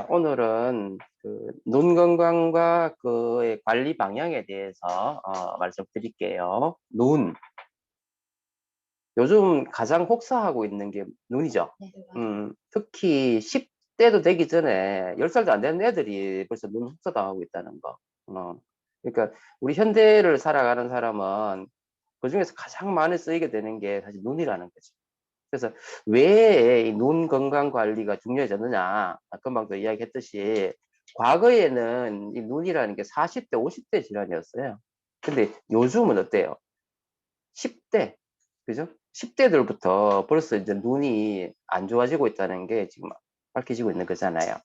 오늘은 눈 건강과 그의 관리 방향에 대해서 말씀드릴게요. 눈. 요즘 가장 혹사하고 있는 게 눈이죠. 네, 맞아요. 특히 10대도 되기 전에 10살도 안 되는 애들이 벌써 눈 혹사당하고 있다는 거. 그러니까 우리 현대를 살아가는 사람은 그중에서 가장 많이 쓰이게 되는 게 사실 눈이라는 거지. 그래서 왜 눈 건강 관리가 중요해졌느냐, 금방도 이야기했듯이 과거에는 이 눈이라는 게 40대, 50대 질환이었어요. 근데 요즘은 어때요? 10대, 그죠? 10대들부터 벌써 이제 눈이 안 좋아지고 있다는 게 지금 밝혀지고 있는 거잖아요.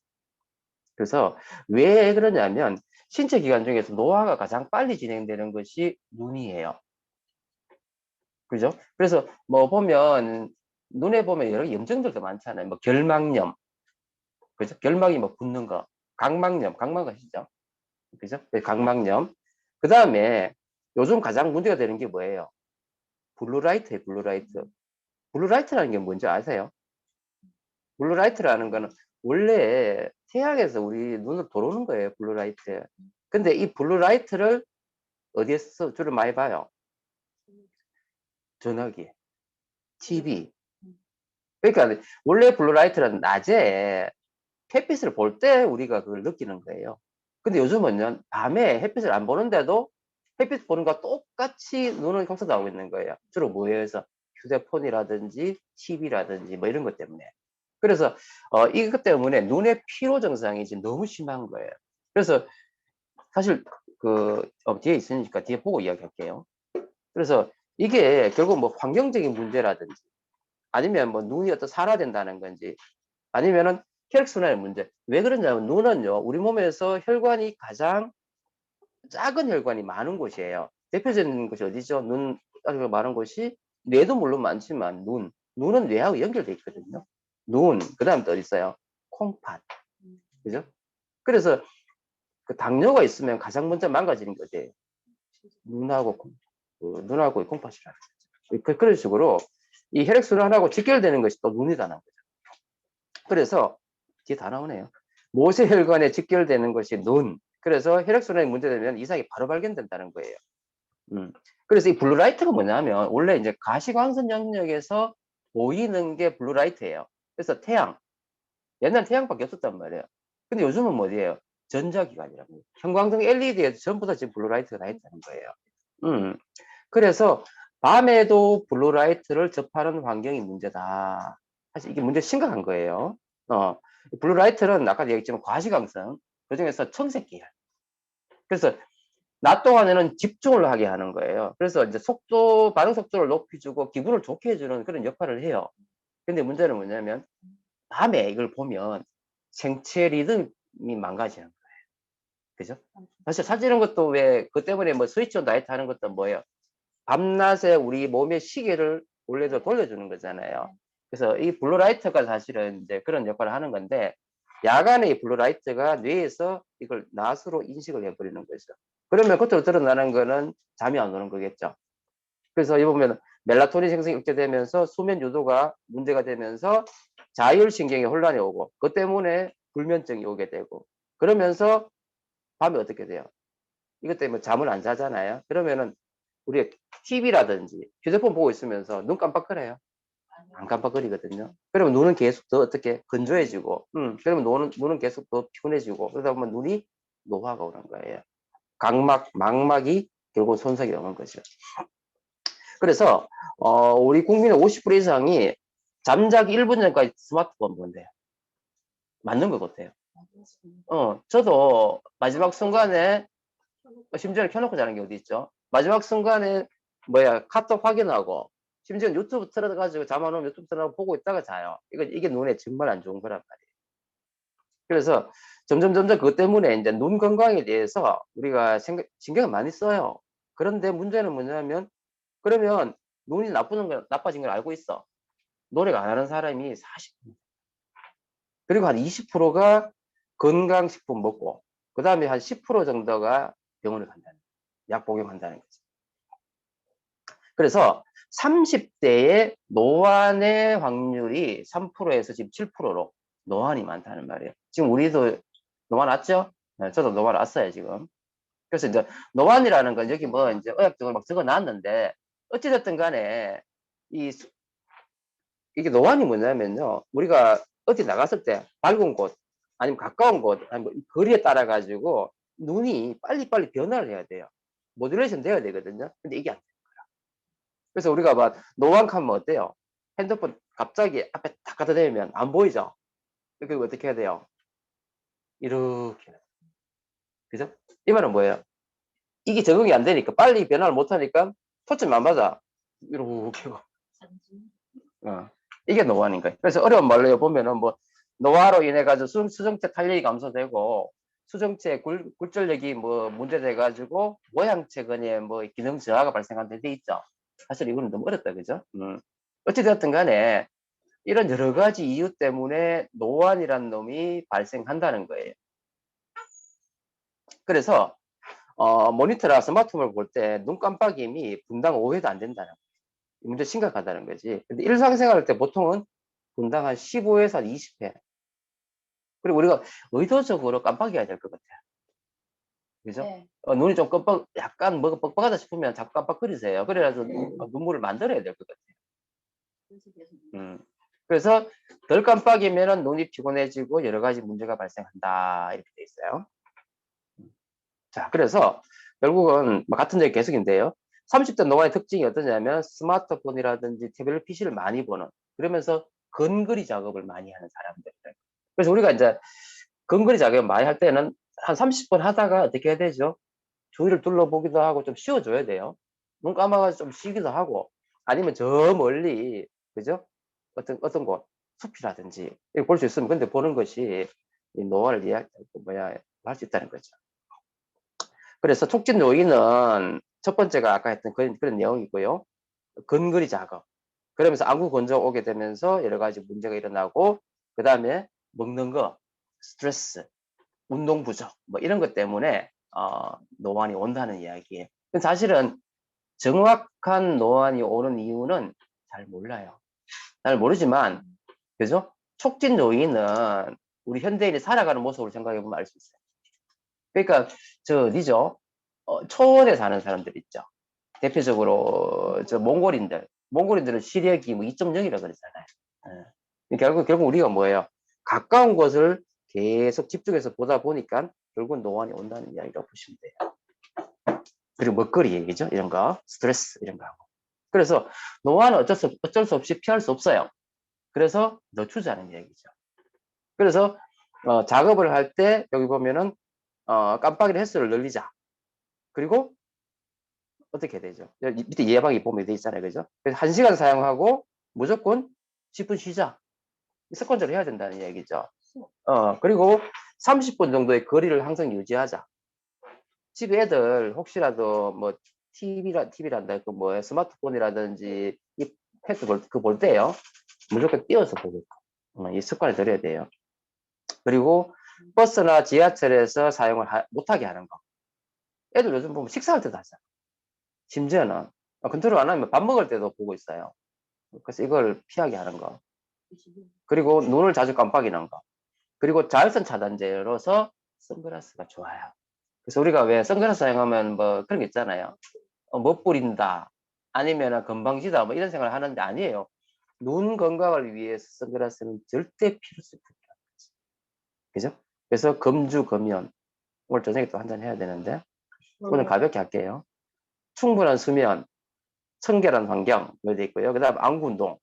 그래서 왜 그러냐면 신체 기관 중에서 노화가 가장 빨리 진행되는 것이 눈이에요. 그죠? 그래서 뭐 보면 눈에 보면 여러 염증들도 많잖아요. 뭐 결막염, 그죠? 결막이 뭐 붓는 거, 각막 아시죠? 그죠? 각막염. 그 다음에 요즘 가장 문제가 되는 게 뭐예요? 블루라이트예요, 블루라이트. 블루라이트라는 게 뭔지 아세요? 블루라이트라는 거는 원래 태양에서 우리 눈을 들어오는 거예요, 블루라이트. 근데 이 블루라이트를 어디에서 주로 많이 봐요? 전화기, TV. 그러니까 원래 블루라이트는 낮에 햇빛을 볼 때 우리가 그걸 느끼는 거예요. 근데 요즘은요, 밤에 햇빛을 안 보는데도 햇빛 보는 것과 똑같이 눈은 형성 나오고 있는 거예요. 주로 뭐예요? 해서 휴대폰이라든지 TV라든지 뭐 이런 것 때문에. 그래서 이것 때문에 눈의 피로 증상이 지금 너무 심한 거예요. 그래서 사실 뒤에 있으니까 뒤에 보고 이야기할게요. 그래서 이게 결국 뭐 환경적인 문제라든지 아니면 뭐 눈이 어떤 산화된다는 건지 아니면은 혈액순환의 문제. 왜 그러냐면 눈은요, 우리 몸에서 혈관이 가장 작은 혈관이 많은 곳이에요. 대표적인 곳이 어디죠? 눈 많은 곳이 뇌도 물론 많지만 눈은 뇌하고 연결돼 있거든요. 그 다음에 또 어디 있어요? 콩팥. 그죠? 그래서 그 당뇨가 있으면 가장 먼저 망가지는 게 어디예요? 눈하고 눈하고 콩팥이라는 거죠. 그런 식으로 이 혈액순환하고 직결되는 것이 또 눈이라는 거죠. 그래서 뒤에 다 나오네요. 모세혈관에 직결되는 것이 눈. 그래서 혈액순환이 문제되면 이상이 바로 발견된다는 거예요. 그래서 이 블루라이트가 뭐냐면 원래 이제 가시광선 영역에서 보이는 게 블루라이트예요. 그래서 옛날 태양밖에 없었단 말이에요. 근데 요즘은 뭐예요? 전자기관이라고. 형광등 LED에도 전부 다 지금 블루라이트가 다 있다는 거예요. 음. 그래서 밤에도 블루라이트를 접하는 환경이 문제다. 사실 이게 문제 심각한 거예요. 블루라이트는 아까 얘기했지만 과시광선, 그중에서 청색계열. 그래서 낮 동안에는 집중을 하게 하는 거예요. 그래서 이제 반응 속도를 높여주고 기분을 좋게 해주는 그런 역할을 해요. 근데 문제는 뭐냐면 밤에 이걸 보면 생체 리듬이 망가지는 거예요. 그죠? 사실 사지는 것도 왜, 그 때문에 뭐 스위치 온 나이트 하는 것도 뭐예요? 밤낮에 우리 몸의 시계를 원래도 돌려주는 거잖아요. 그래서 이 블루라이트가 사실은 이제 그런 역할을 하는 건데, 야간에 이 블루라이트가 뇌에서 이걸 낮으로 인식을 해버리는 거죠. 그러면 겉으로 드러나는 거는 잠이 안 오는 거겠죠. 그래서 이 보면 멜라토닌 생성이 억제되면서 수면 유도가 문제가 되면서 자율신경에 혼란이 오고, 그 때문에 불면증이 오게 되고, 그러면서 밤에 어떻게 돼요? 이것 때문에 잠을 안 자잖아요. 그러면은 우리 TV라든지 휴대폰 보고 있으면서 눈 깜빡거려요. 안 깜빡거리거든요. 그러면 눈은 계속 더 어떻게 건조해지고, 그러면 눈은 계속 더 피곤해지고, 그러다 보면 눈이 노화가 오는 거예요. 망막이 결국 손상이 오는 거죠. 그래서 우리 국민의 50% 이상이 잠자기 1분 전까지 스마트폰 본대요. 맞는 것 같아요. 저도 마지막 순간에 심지어는 켜놓고 자는 게 어디 있죠? 마지막 순간에 카톡 확인하고 심지어 유튜브 틀어가지고 잠 안 오면 유튜브 틀어가지고 보고 있다가 자요. 이게 눈에 정말 안 좋은 거란 말이에요. 그래서 점점 그것 때문에 이제 눈 건강에 대해서 우리가 신경을 많이 써요. 그런데 문제는 뭐냐면 그러면 눈이 나빠진 걸 알고 있어. 노력 안 하는 사람이 40%. 그리고 한 20%가 건강식품 먹고, 그 다음에 한 10% 정도가 병원을 간다는, 약 복용한다는 거죠. 그래서 30대의 노안의 확률이 3%에서 지금 7%로, 노안이 많다는 말이에요. 지금 우리도 노안 왔죠? 네, 저도 노안 왔어요, 지금. 그래서 이제 노안이라는 건 여기 뭐 이제 의학적으로 막 적어 놨는데 어찌됐든 간에 이게 노안이 뭐냐면요. 우리가 어디 나갔을 때 밝은 곳 아니면 가까운 곳 아니면 거리에 따라 가지고 눈이 빨리빨리 변화를 해야 돼요. 모듈레이션 돼야 되거든요. 근데 이게 안 돼요. 그래서 우리가 막 노안 하면 어때요? 핸드폰 갑자기 앞에 딱 갖다 대면 안 보이죠? 그리고 어떻게 해야 돼요? 이렇게. 그죠? 이 말은 뭐예요? 이게 적응이 안 되니까 빨리 변화를 못 하니까 초점이 안 맞아. 이렇게. 어. 이게 노화인 거예요. 그래서 어려운 말로 보면은 뭐 노화로 인해 가지고 수정체 탄력이 감소되고 수정체 굴절력이 뭐 문제돼 가지고 모양체 근에 뭐 기능 저하가 발생한다 돼 있죠. 사실 이거는 너무 어렵다, 그죠? 어찌되었든 간에 이런 여러 가지 이유 때문에 노안이란 놈이 발생한다는 거예요. 그래서 모니터나 스마트폰을 볼 때 눈 깜빡임이 분당 5회도 안 된다는 거예요. 문제 심각하다는 거지. 근데 일상생활 할 때 보통은 분당 한 15회에서 한 20회. 그리고 우리가 의도적으로 깜빡여야 될 것 같아요. 그죠? 네. 눈이 좀 약간 뭐가 뻑뻑하다 싶으면 자꾸 깜빡거리세요. 그래서 눈물을 만들어야 될 것 같아요. 그래서 덜 깜빡이면 눈이 피곤해지고 여러 가지 문제가 발생한다. 이렇게 돼 있어요. 자, 그래서 결국은 같은 얘기 계속인데요. 30대 노화의 특징이 어떠냐면 스마트폰이라든지 태블릿 PC를 많이 보는, 그러면서 근거리 작업을 많이 하는 사람들. 그래서 우리가 이제 근거리 작업을 많이 할 때는 한 30분 하다가 어떻게 해야 되죠? 주위를 둘러보기도 하고 좀 쉬어줘야 돼요. 눈 감아가지고 좀 쉬기도 하고, 아니면 저 멀리, 그죠? 어떤 곳, 숲이라든지, 볼 수 있으면 근데 보는 것이 이 노화를 할 수 있다는 거죠. 그래서 촉진 요인은 첫 번째가 아까 했던 그런 내용이고요. 근거리 작업. 그러면서 안구 건조가 오게 되면서 여러 가지 문제가 일어나고, 그 다음에 먹는 거, 스트레스, 운동 부족, 뭐 이런 것 때문에 노안이 온다는 이야기예요. 사실은 정확한 노안이 오는 이유는 잘 몰라요. 잘 모르지만, 그죠? 촉진 요인은 우리 현대인이 살아가는 모습을 생각해 보면 알 수 있어요. 그러니까 저 어디죠? 초원에 사는 사람들 있죠. 대표적으로 저 몽골인들은 시력이 뭐 2.0이라 그러잖아요. 결국 우리가 뭐예요? 가까운 것을 계속 집중해서 보다 보니까 결국은 노안이 온다는 이야기라고 보시면 돼요. 그리고 먹거리 얘기죠. 이런 거, 스트레스 이런 거 하고. 그래서 노안은 어쩔 수 없이 피할 수 없어요. 그래서 늦추자는 얘기죠. 그래서 작업을 할 때 여기 보면은 깜빡이를 횟수를 늘리자. 그리고 어떻게 되죠? 밑에 예방이 보면 돼 있잖아요. 그죠? 그래서 1시간 사용하고 무조건 10분 쉬자. 습관적으로 해야 된다는 얘기죠. 그리고 30분 정도의 거리를 항상 유지하자. 집 애들 혹시라도 뭐 TV란다, 그 뭐 스마트폰이라든지 이 패드 볼 때요. 무조건 띄워서 보게끔. 이 습관을 들여야 돼요. 그리고 버스나 지하철에서 사용을 못하게 하는 거. 애들 요즘 보면 식사할 때도 하잖아. 심지어는 컨트롤 안 하면 밥 먹을 때도 보고 있어요. 그래서 이걸 피하게 하는 거. 그리고 눈을 자주 깜빡이는 거. 그리고 자외선 차단제로서 선글라스가 좋아요. 그래서 우리가 왜 선글라스 사용하면 뭐 그런 게 있잖아요. 멋부린다. 아니면 건방지다. 뭐 이런 생각을 하는데 아니에요. 눈 건강을 위해서 선글라스는 절대 필수품이라는 거지. 그죠? 그래서 금주, 금연. 오늘 저녁에 또 한잔 해야 되는데 오늘 가볍게 할게요. 충분한 수면, 청결한 환경 여기 있고요. 그 다음 안구 운동,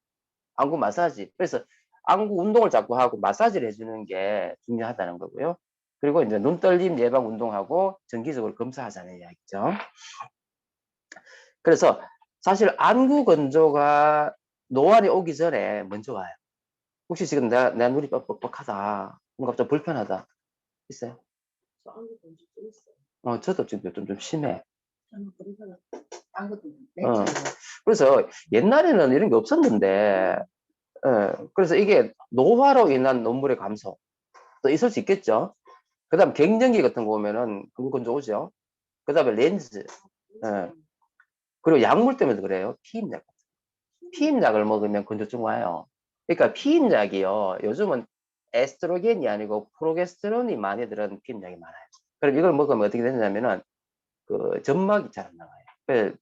안구 마사지. 그래서 안구 운동을 자꾸 하고 마사지를 해주는 게 중요하다는 거고요. 그리고 이제 눈 떨림 예방 운동하고 정기적으로 검사하자는 이야기죠. 그래서 사실 안구 건조가 노안이 오기 전에 먼저 와요. 혹시 지금 내 눈이 뻑뻑하다, 뭔가 좀 불편하다 있어요? 저 안구 건조 좀 있어요. 저도 지금 좀 심해. 저는 그래서 안구도 그래서 옛날에는 이런 게 없었는데, 그래서 이게 노화로 인한 눈물의 감소 또 있을 수 있겠죠. 그 다음 갱년기 같은 거 보면은 그거 건조 오죠. 그 다음에 렌즈, 그리고 약물 때문에도 그래요. 피임약을 먹으면 건조증 와요. 그러니까 피임약이요, 요즘은 에스트로겐이 아니고 프로게스테론이 많이 들은 피임약이 많아요. 그럼 이걸 먹으면 어떻게 되냐면은 그 점막이 잘 안 나와요. 그래서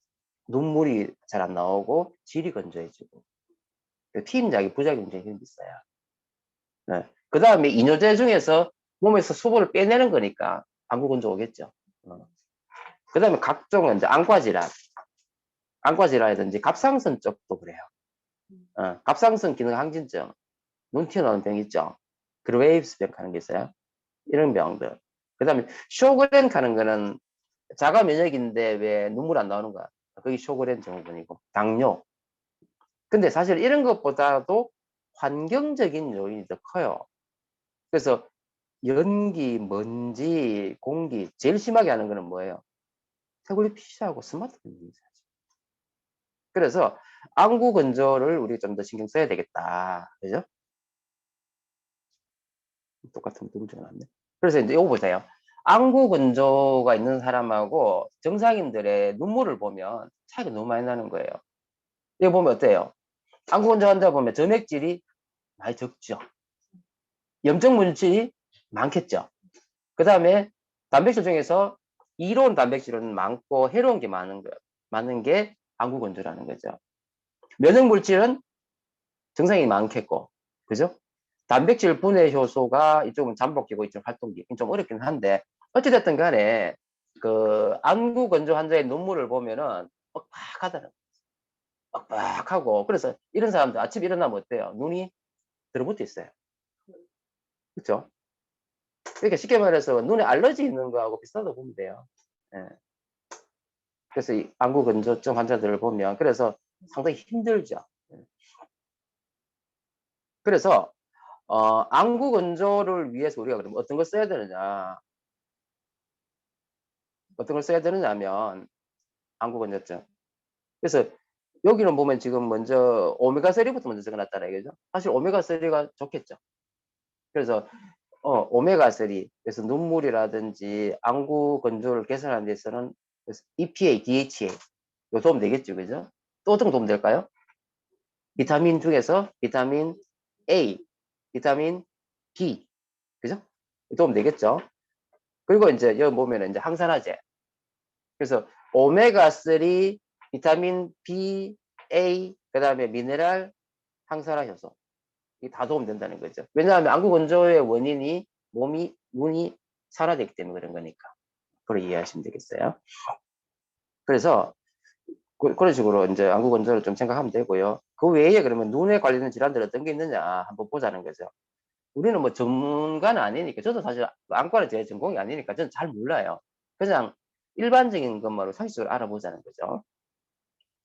눈물이 잘 안 나오고 질이 건조해지고 피임약이 부작용이 굉장히 있어요. 네. 그 다음에 이뇨제 중에서 몸에서 수분을 빼내는 거니까 안구 건조 오겠죠. 그 다음에 각종 이제 안과질환이든지 갑상선 쪽도 그래요. 갑상선 기능 항진증, 눈 튀어나오는 병 있죠. 그레이브스 병 하는 게 있어요. 이런 병들. 그 다음에 쇼그렌 하는 거는 자가 면역인데 왜 눈물 안 나오는 거야. 그게 쇼그렌 증후군이고 당뇨. 근데 사실 이런 것보다도 환경적인 요인이 더 커요. 그래서 연기, 먼지, 공기 제일 심하게 하는 거는 뭐예요? 태블릿 PC하고 스마트폰입니다. 그래서 안구 건조를 우리 좀 더 신경 써야 되겠다. 그죠? 똑같은 거 붙여놨네. 그래서 이제 이거 보세요. 안구 건조가 있는 사람하고 정상인들의 눈물을 보면 차이가 너무 많이 나는 거예요. 이거 보면 어때요? 안구 건조 환자 보면 점액질이 많이 적죠. 염증 물질이 많겠죠. 그 다음에 단백질 중에서 이로운 단백질은 많고 해로운 게 많은 게 안구 건조라는 거죠. 면역 물질은 증상이 많겠고, 그죠? 단백질 분해 효소가 이쪽은 잠복기고 이쪽 활동기 좀 어렵긴 한데 어찌됐든 간에 그 안구 건조 환자의 눈물을 보면은 뻑뻑하다는 거예요. 뻑뻑하고 그래서 이런 사람들 아침에 일어나면 어때요? 눈이 들어붙어 있어요. 그렇죠? 그러니까 쉽게 말해서 눈에 알러지 있는 거하고 비슷하다고 보면 돼요. 예. 그래서 이 안구 건조증 환자들을 보면 그래서 상당히 힘들죠. 그래서 안구 건조를 위해서 우리가 그러면 어떤 걸 써야 되느냐? 어떤 걸 써야 되느냐면 안구 건조증. 그래서 여기는 보면 지금 먼저 오메가3부터 먼저 적어놨잖아요. 그죠? 사실 오메가3가 좋겠죠. 그래서 오메가3 그래서 눈물이라든지 안구 건조를 개선하는 데서는 EPA, DHA 요 도움 되겠죠. 그죠? 또 어떤 도움 될까요? 비타민 중에서 비타민 A, 비타민 B 그죠? 도움 되겠죠. 그리고 이제 여기 보면 이제 항산화제. 그래서 오메가3, 비타민 B, A, 그 다음에 미네랄, 항산화 효소. 이게 다 도움된다는 거죠. 왜냐하면 안구 건조의 원인이 눈이 산화되기 때문에 그런 거니까. 그걸 이해하시면 되겠어요. 그래서 그런 식으로 이제 안구 건조를 좀 생각하면 되고요. 그 외에 그러면 눈에 관련된 질환들 어떤 게 있느냐 한번 보자는 거죠. 우리는 뭐 전문가는 아니니까 저도 사실 안과는 제 전공이 아니니까 저는 잘 몰라요. 그냥 일반적인 것만으로 상식적으로 알아보자는 거죠.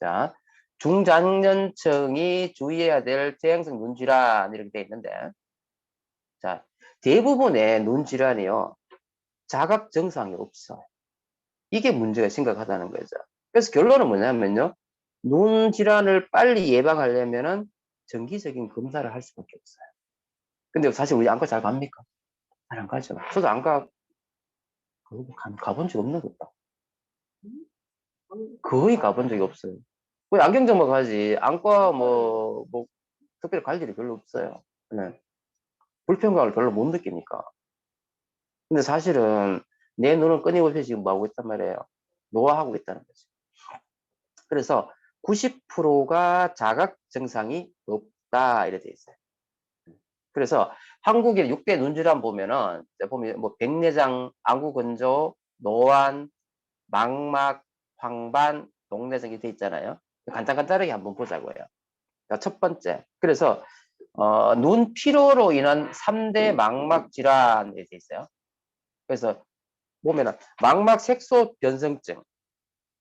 자, 중장년층이 주의해야 될 퇴행성 눈질환 이렇게 돼 있는데 자, 대부분의 눈질환이요. 자각 증상이 없어요. 이게 문제가 심각하다는 거죠. 그래서 결론은 뭐냐면요. 눈 질환을 빨리 예방하려면은 정기적인 검사를 할 수밖에 없어요. 근데 사실 우리 안과 잘 갑니까? 잘 안 가죠. 저도 안과 가본 적 없는 것 같다. 거의 가본 적이 없어요. 거의 안경점만 가지 안과 뭐 특별히 갈 일이 별로 없어요. 네. 불편감을 별로 못 느끼니까. 근데 사실은 내 눈은 끊임없이 지금 뭐 하고 있단 말이에요. 노화하고 있다는 거죠. 그래서 90%가 자각 증상이 없다 이렇게 돼 있어요. 그래서 한국의 6대 눈질환 보면 뭐 백내장, 안구 건조, 노안, 망막, 황반, 녹내장 이렇게 있잖아요. 간단하게 한번 보자고요. 자, 첫 번째. 그래서 눈 피로로 인한 3대 망막 질환이 돼 있어요. 그래서 보면은 망막 색소 변성증,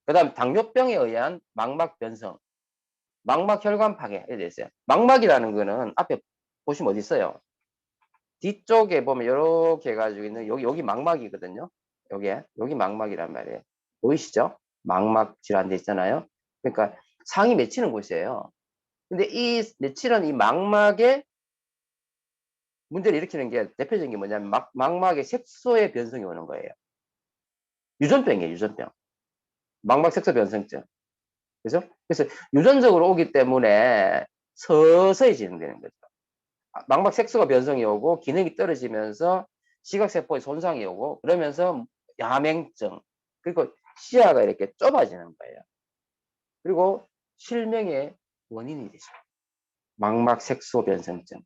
그다음 당뇨병에 의한 망막 변성, 망막 혈관 파괴에 돼 있어요. 망막이라는 거는 앞에 보시면 어디 있어요? 뒤쪽에 보면 이렇게 해가지고 있는 여기 망막이거든요. 여기 망막이란 말이에요. 보이시죠? 망막 질환돼 있잖아요. 그러니까 상이 맺히는 곳이에요. 근데 이 맺히는 이 망막에 문제를 일으키는 게 대표적인 게 뭐냐면 망막의 색소의 변성이 오는 거예요. 유전병이에요, 유전병. 망막 색소 변성증. 그죠? 그래서 유전적으로 오기 때문에 서서히 진행되는 거죠. 망막 색소가 변성이 오고 기능이 떨어지면서 시각세포의 손상이 오고 그러면서 야맹증 그리고 시야가 이렇게 좁아지는 거예요. 그리고 실명의 원인이 되죠. 망막 색소 변성증.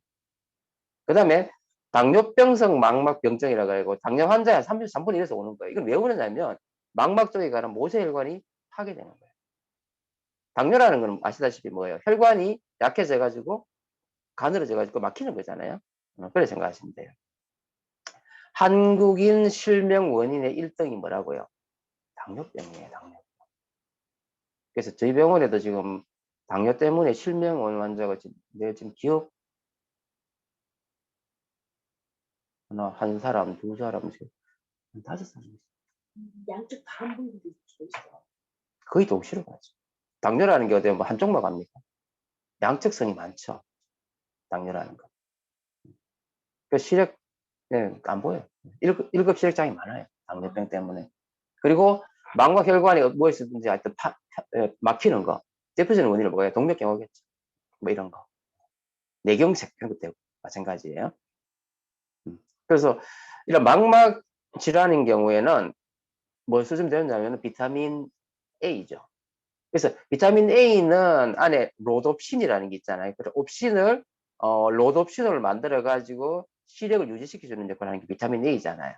그 다음에 당뇨병성 망막병증이라고 하고 당뇨 환자의 한 3분의 1에서 오는 거예요. 이건 왜 오느냐면 망막 쪽에 가는 모세혈관이 파괴되는 거예요. 당뇨라는 건 아시다시피 뭐예요? 혈관이 약해져 가지고 가늘어져 가지고 막히는 거잖아요. 그렇게 생각하시면 돼요. 한국인 실명 원인의 1등이 뭐라고요? 당뇨병이에요. 당뇨. 그래서 저희 병원에도 지금 당뇨 때문에 실명 원 환자가 지금 기억 한 사람, 두 사람, 지금 한 5사람 있어요. 양쪽 다 안 보이는 데 있어. 거의 동시로 가죠. 당뇨라는 게 어때요? 뭐 한쪽만 갑니까? 양측성이 많죠. 당뇨라는 거. 그 시력, 예, 안 보여요. 1급 시력장애 많아요. 당뇨병 때문에. 그리고 망막 혈관이 뭐 있든지 하여튼 막히는 거. 대표적인 원인은 뭐예요? 동맥경화겠죠. 뭐 이런 거. 뇌경색 이런 것도 마찬가지예요. 그래서 이런 망막 질환인 경우에는 뭘 쓰시면 되느냐면 비타민 A죠. 그래서 비타민 A는 안에 로놉신이라는 게 있잖아요. 그래서 옵신을 로놉신을 만들어 가지고 시력을 유지시켜 주는 역할을 하는 게 비타민 A잖아요.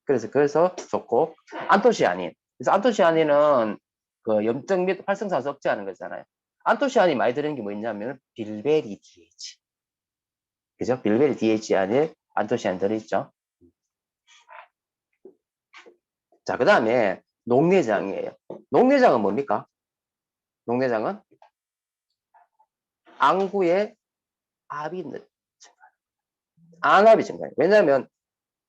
그래서 좋고 안토시아닌. 그래서 안토시아닌은 그 염증 및 활성산소 억제하는 거잖아요. 안토시아닌이 많이 들어있는 게 뭐 있냐면 빌베리 DH. 그죠? 빌베리 DH 안에 안토시아닌 들어있죠. 자, 그 다음에 녹내장이에요. 녹내장은 뭡니까? 녹내장은 안구에 압이 증가해요. 안압이 증가해요. 왜냐하면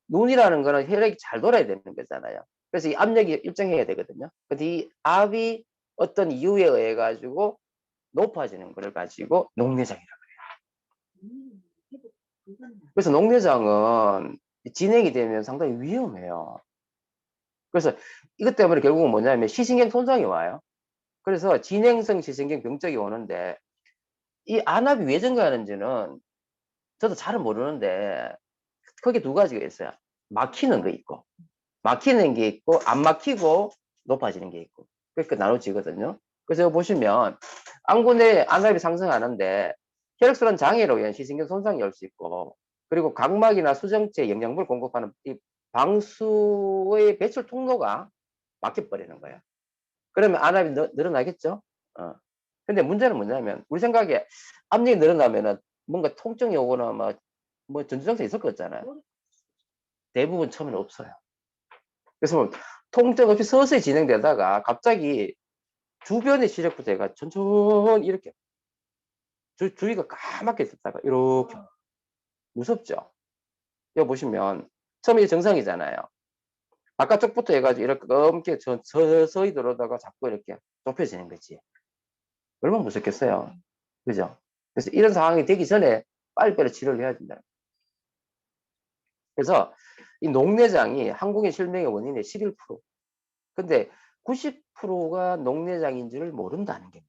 눈이라는 거는 혈액이 잘 돌아야 되는 거잖아요. 그래서 이 압력이 일정해야 되거든요. 근데 이 압이 어떤 이유에 의해 가지고 높아지는 것을 가지고 녹내장이라고 해요. 그래서 녹내장은 진행이 되면 상당히 위험해요. 그래서 이것 때문에 결국은 뭐냐면 시신경 손상이 와요. 그래서 진행성 시신경 병적이 오는데 이 안압이 왜 증가하는지는 저도 잘은 모르는데 크게 두 가지가 있어요. 막히는 거 있고 막히는 게 있고 안 막히고 높아지는 게 있고 그렇게 나눠지거든요. 그래서 보시면 안구 내 안압이 상승하는데 혈액순환 장애로 인한 시신경 손상이 올 수 있고 그리고 각막이나 수정체에 영양분을 공급하는 이 방수의 배출 통로가 막혀버리는 거예요. 그러면 안압이 늘어나겠죠. 근데 문제는 뭐냐면 우리 생각에 압력이 늘어나면은 뭔가 통증이 오거나 뭐 전투증상이 있을 것 같잖아요. 대부분 처음에는 없어요. 그래서 통증 없이 서서히 진행되다가 갑자기 주변의 시력부터 얘가 천천히 이렇게 주위가 까맣게 됐다가 이렇게 무섭죠. 여기 보시면 처음에 정상이잖아요. 바깥쪽부터 해가지고 이렇게 검게 서서히 들어오다가 자꾸 이렇게 좁혀지는 거지. 얼마나 무섭겠어요. 그죠? 그래서 이런 상황이 되기 전에 빨리빨리 치료를 해야 된다. 그래서 이 녹내장이 한국인 실명의 원인의 11%. 근데 90%가 녹내장인 줄을 모른다는 게.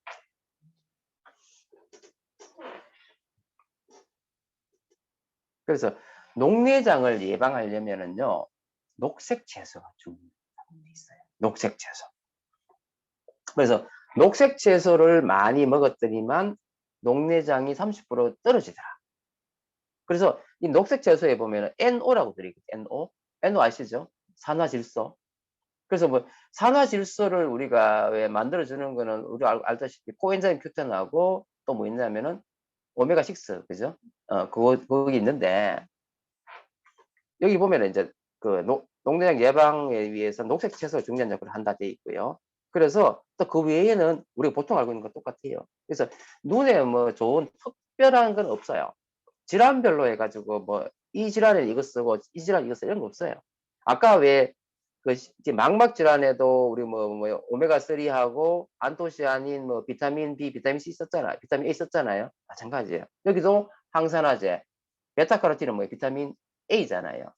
그래서 녹내장을 예방하려면은요, 녹색 채소가 중요하다고 돼 있어요. 녹색 채소. 그래서 녹색 채소를 많이 먹었더니만 녹내장이 30% 떨어지더라. 그래서 이 녹색 채소에 보면은 NO라고 들어있거든요. NO. NO 아시죠? 산화질소. 그래서 뭐 산화질소를 우리가 왜 만들어주는 거는 우리 알다시피 코엔자임 Q10하고 또 뭐 있냐면은 오메가6, 그죠? 거기 있는데 여기 보면은 이제 그 녹내장 예방에 위해서 녹색 채소가 중요한 역할을 한다 돼 있고요. 그래서 또 그 외에는 우리가 보통 알고 있는 건 똑같아요. 그래서 눈에 뭐 좋은 특별한 건 없어요. 질환별로 해가지고 뭐 이 질환에 이거 쓰고 이 질환 이거 쓰고 이런 거 없어요. 아까 왜 그 망막 질환에도 우리 뭐 오메가3하고 안토시아닌 뭐 비타민 B, 비타민 C 썼잖아요. 비타민 A 썼잖아요. 마찬가지예요. 여기도 항산화제, 베타카로틴은 뭐 비타민 A잖아요.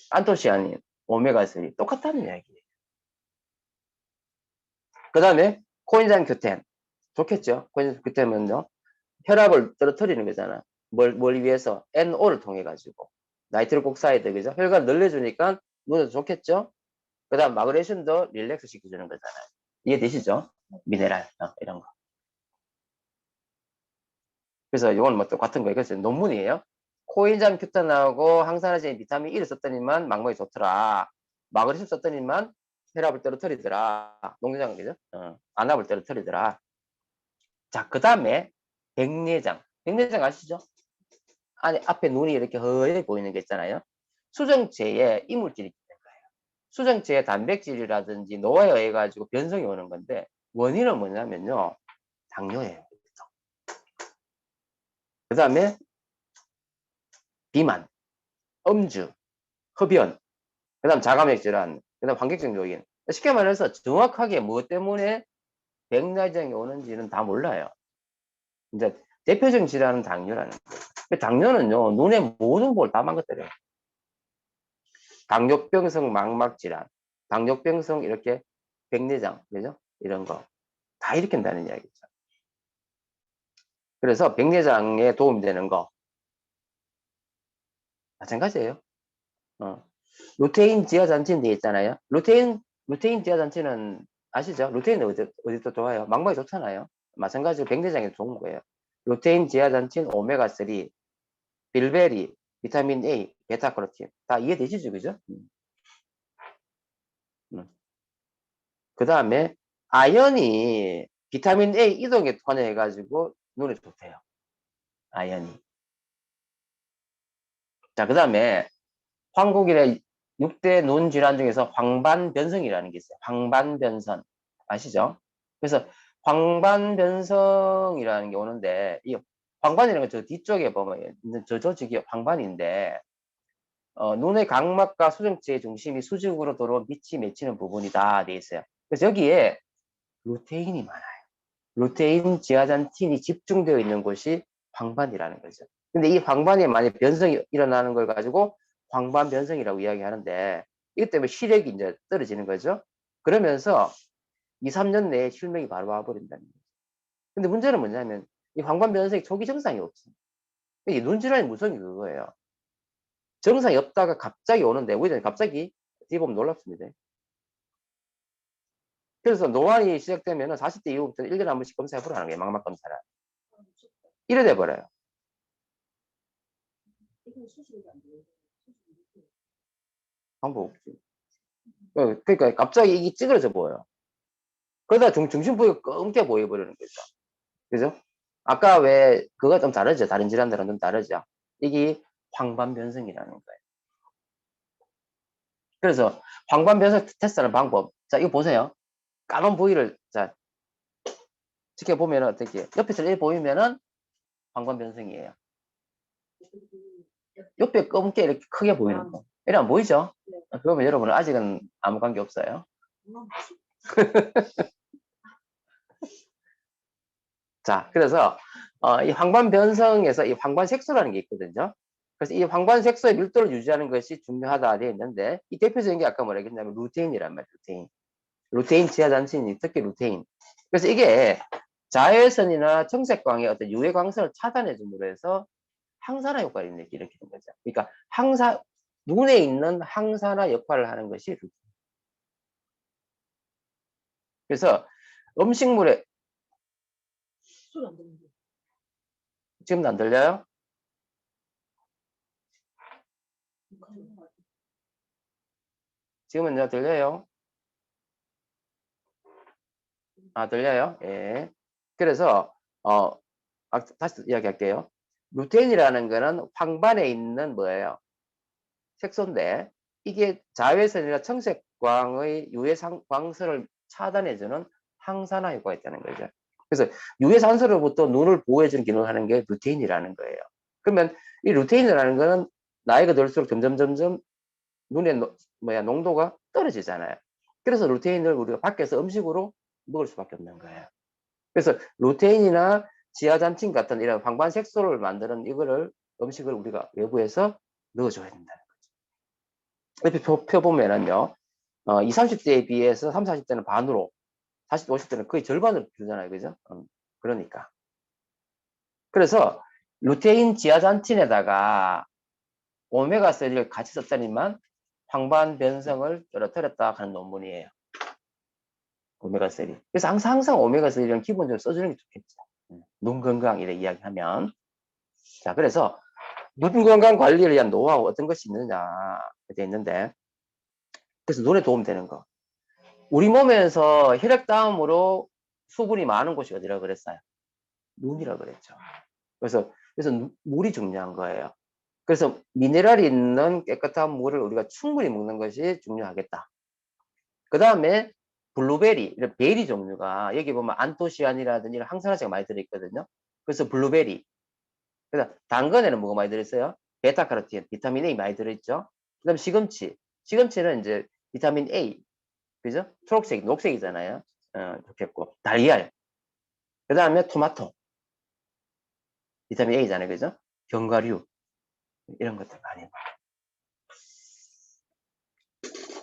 안토시아닌, 오메가3 똑같다는 이야기예요. 그 다음에 코엔자임 Q10 좋겠죠. 코엔자임 Q10은요 혈압을 떨어뜨리는 거잖아. 뭘 위해서? NO를 통해 가지고 나이트로 ok사이드, 그죠? 혈관 늘려주니까 눈에도 좋겠죠? 그 다음 마그네슘도 릴렉스 시켜주는 거잖아요. 이해되시죠? 미네랄 이런 거. 그래서 이건 뭐 똑같은 거예요. 그래서 논문이에요. 코엔자임 큐탄하고 항산화제인 비타민 E를 썼더니만 망막이 좋더라. 마그네슘 썼더니만 혈압을 떨어뜨리더라. 농장은 그죠? 안압을 떨어뜨리더라. 자, 그 다음에 백내장. 백내장 아시죠? 안에 앞에 눈이 이렇게 허옇게 보이는 게 있잖아요. 수정체에 이물질이 있는 거예요. 수정체에 단백질이라든지 노화에 의해 가지고 변성이 오는 건데 원인은 뭐냐면요. 당뇨예요. 그 다음에 비만, 음주, 흡연, 그 다음 자가면역 질환, 그 다음 환경적 요인. 쉽게 말해서 정확하게 무엇 때문에 백내장이 오는지는 다 몰라요. 이제 대표적인 질환은 당뇨라는 거예요. 당뇨는요, 눈의 모든 걸 다 망가뜨려요. 당뇨병성 망막질환, 당뇨병성 이렇게 백내장, 그죠? 이런 거 다 일으킨다는 이야기죠. 그래서 백내장에 도움이 되는 거 마찬가지예요. 루테인 지하잔치는 되어 있잖아요. 루테인 지하잔치는 아시죠? 루테인은 어디 또 좋아요? 망막에 좋잖아요. 마찬가지로 백내장에 좋은 거예요. 루테인 지하잔친 오메가3, 빌베리, 비타민 A, 베타카로틴 다 이해되시죠? 그죠? 그 다음에 아연이 비타민 A 이동에 관여해가지고 눈에 좋대요. 아연이. 자, 그 다음에 황국인의 6대 눈 질환 중에서 황반변성이라는 게 있어요. 황반변선. 아시죠? 그래서 황반변성이라는 게 오는데, 이 황반이라는 건 저 뒤쪽에 보면, 저 조직이 황반인데, 눈의 각막과 수정체의 중심이 수직으로 들어온 빛이 맺히는 부분이다. 돼 있어요. 그래서 여기에 루테인이 많아요. 루테인, 지아잔틴이 집중되어 있는 곳이 황반이라는 거죠. 근데 이 황반에 만약 변성이 일어나는 걸 가지고 황반 변성이라고 이야기하는데 이것 때문에 시력이 이제 떨어지는 거죠. 그러면서 2, 3년 내에 실명이 바로 와버린다는 거죠. 근데 문제는 뭐냐면 이 황반 변성이 초기 증상이 없어요. 이 눈질환의 무성이 그거예요. 증상이 없다가 갑자기 오는데 우리는 갑자기 뒤에 보면 놀랍습니다. 그래서 노안이 시작되면 40대 이후부터 1년에 한 번씩 검사해보라는 거예요. 망막 검사를. 이래 돼버려요. 방법 없지. 그러니까 갑자기 이게 찌그러져 보여요. 그러다 중심부가 검게 보여버리는 거죠. 그죠? 아까 왜 그거 좀 다르죠? 다른 질환들은 좀 다르죠? 이게 황반변성이라는 거예요. 그래서 황반변성 테스트하는 방법. 자, 이거 보세요. 까만 부위를 자 지켜보면 어떻게 옆에서 이렇게 보이면은 황반변성이에요. 옆에 검게 이렇게 크게 보이는 거. 이러면 보이죠? 그러면 여러분은 아직은 아무 관계 없어요. 자, 그래서 이 황반 변성에서 이 황반 색소라는 게 있거든요. 그래서 이 황반 색소의 밀도를 유지하는 것이 중요하다 되어 있는데 이 대표적인 게 아까 뭐라 했냐면 루테인이란 말이에요. 루테인. 루테인 지하잔치니 특히 루테인. 그래서 이게 자외선이나 청색광의 어떤 유해 광선을 차단해 줌으로 해서 항산화 효과를 일으키는 거죠. 그러니까 눈에 있는 항산화 역할을 하는 것이 루테인. 그래서 음식물에 지금도 안 들려요? 지금은 들려요? 아, 들려요? 예. 그래서, 다시 이야기할게요. 루테인이라는 거는 황반에 있는 뭐예요? 색소인데, 이게 자외선이나 청색광의 유해광선을 차단해주는 항산화 효과가 있다는 거죠. 그래서 유해산소로부터 눈을 보호해주는 기능을 하는 게 루테인이라는 거예요. 그러면 이 루테인이라는 거는 나이가 들수록 점점 눈의 농도가 떨어지잖아요. 그래서 루테인을 우리가 밖에서 음식으로 먹을 수밖에 없는 거예요. 그래서 루테인이나 지아잔틴 같은 이런 황반 색소를 만드는 이거를 음식을 우리가 외부에서 넣어줘야 된다는 거죠. 이렇게 펴보면은요, 20, 30대에 비해서 30, 40대는 반으로, 40, 50대는 거의 절반으로 줄잖아요. 그죠? 그러니까. 그래서 루테인 지아잔틴에다가 오메가3를 같이 썼더니만 황반 변성을 떨어뜨렸다 하는 논문이에요. 오메가3. 그래서 항상 오메가3는 기본적으로 써주는 게 좋겠죠. 눈 건강 이래 이야기하면. 자, 그래서 눈 건강 관리를 위한 노하우 어떤 것이 있느냐 되어 있는데, 그래서 눈에 도움되는 거. 우리 몸에서 혈액 다음으로 수분이 많은 곳이 어디라 그랬어요? 눈이라 그랬죠. 그래서 물이 중요한 거예요. 그래서 미네랄이 있는 깨끗한 물을 우리가 충분히 먹는 것이 중요하겠다. 그 다음에 블루베리, 이런 베리 종류가 여기 보면 안토시아닌이라든지 이런 항산화제가 많이 들어있거든요. 그래서 블루베리. 그다음 당근에는 뭐가 많이 들어있어요? 베타카로틴, 비타민 A 많이 들어있죠. 그다음 시금치. 시금치는 이제 비타민 A, 그죠? 초록색, 녹색이잖아요. 좋겠고 달걀. 그 다음에 토마토, 비타민 A잖아요, 그죠? 견과류 이런 것들 많이.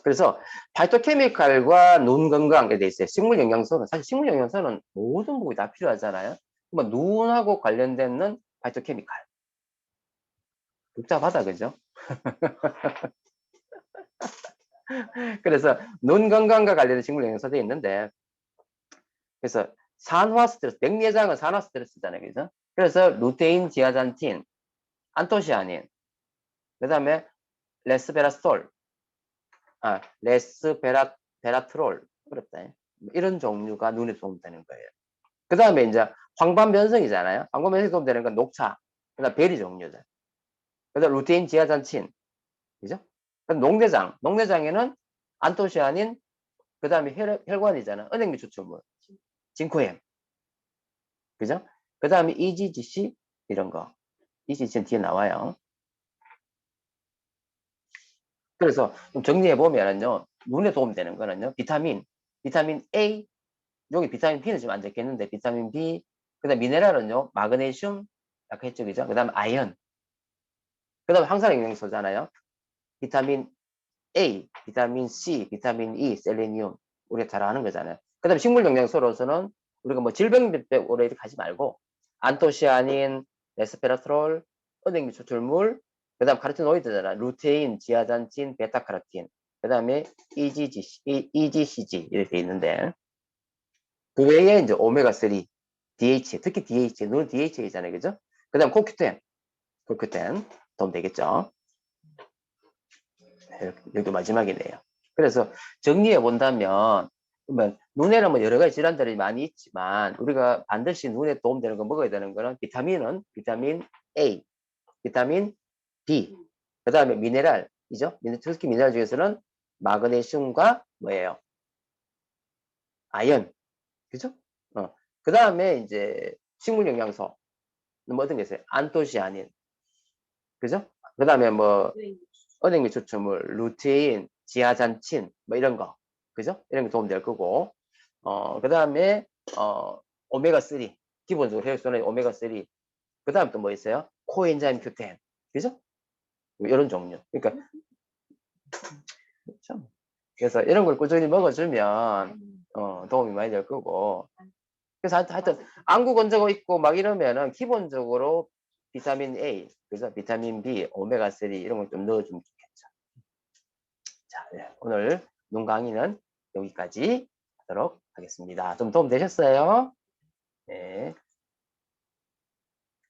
그래서 파이토케미칼과 눈 건강에 돼 있어요. 식물 영양소는 사실 식물 영양소는 모든 부분이 다 필요하잖아요. 뭐 눈하고 관련된 파이토케미칼. 복잡하다, 그죠? 그래서 눈 건강과 관련된 식물 영양소들이 있는데, 그래서 산화 스트레스, 백내장은 산화 스트레스잖아요, 그죠? 그래서 루테인, 지아잔틴, 안토시아닌, 그 다음에 레스베라스톨, 레스베라트롤, 어렵다. 이런 종류가 눈에 도움되는 거예요. 그 다음에 이제 황반 변성이잖아요. 황반 변성이 도움되는 건 녹차, 그 다음 베리 종류들, 그 다음 루테인, 지아잔틴, 그죠? 그럼 농내장에는 안토시아닌, 그 다음에 혈관이잖아. 은행미 추출물, 징코엠, 그죠? 그 다음에 EGGC, 이런 거. EGGC는 뒤에 나와요. 그래서 좀 정리해보면은요, 눈에 도움되는 거는요, 비타민 A, 여기 비타민 B는 좀 안 적겠는데, 비타민 B, 그 다음 미네랄은요, 마그네슘, 아까 했죠, 그죠? 그 다음 아연, 그 다음 항산 영양소잖아요. 비타민 A, 비타민 C, 비타민 E, 셀레니움, 우리가 잘 아는 거잖아요. 그 다음 식물 영양소로서는 우리가 뭐 질병백으로 이렇게 하지 말고, 안토시아닌, 레스페라트롤, 은행미 추출물, 그 다음 카로티노이드잖아. 루테인, 지아잔틴, 베타카로틴, 그 다음에 EGCG 이렇게 있는데, 그 외에 이제 오메가3, DH, 특히 DH, 눈은 DHA잖아요, 그죠? 그 다음 코큐텐 도움 되겠죠? 여기 마지막이네요. 그래서 정리해 본다면, 눈에는 뭐 여러 가지 질환들이 많이 있지만, 우리가 반드시 눈에 도움되는 거 먹어야 되는 거는 비타민은 비타민 A, 비타민 B, 그 다음에 미네랄이죠. 특히 미네랄 중에서는 마그네슘과 뭐예요? 아연, 그죠? 그 다음에 이제 식물 영양소, 뭐 어떤 게 있어요? 안토시아닌, 그죠? 그 다음에 뭐 은행미 추출물, 루테인, 지아잔친, 뭐 이런 거, 그죠? 이런 게 도움될 거고, 그 다음에 오메가3, 기본적으로 혈액순환의 오메가3, 그 다음 또 뭐 있어요? 코엔자임 Q10, 그죠? 뭐 이런 종류. 그러니까 그렇죠? 그래서 이런 걸 꾸준히 먹어주면 도움이 많이 될 거고. 그래서 하여튼 안구 건조가 있고 막 이러면은 기본적으로 비타민 A, 그래서 비타민 B, 오메가3 이런 걸 좀 넣어주면 좋겠죠. 자, 네. 오늘 눈 강의는 여기까지 하도록 하겠습니다. 좀 도움 되셨어요? 네.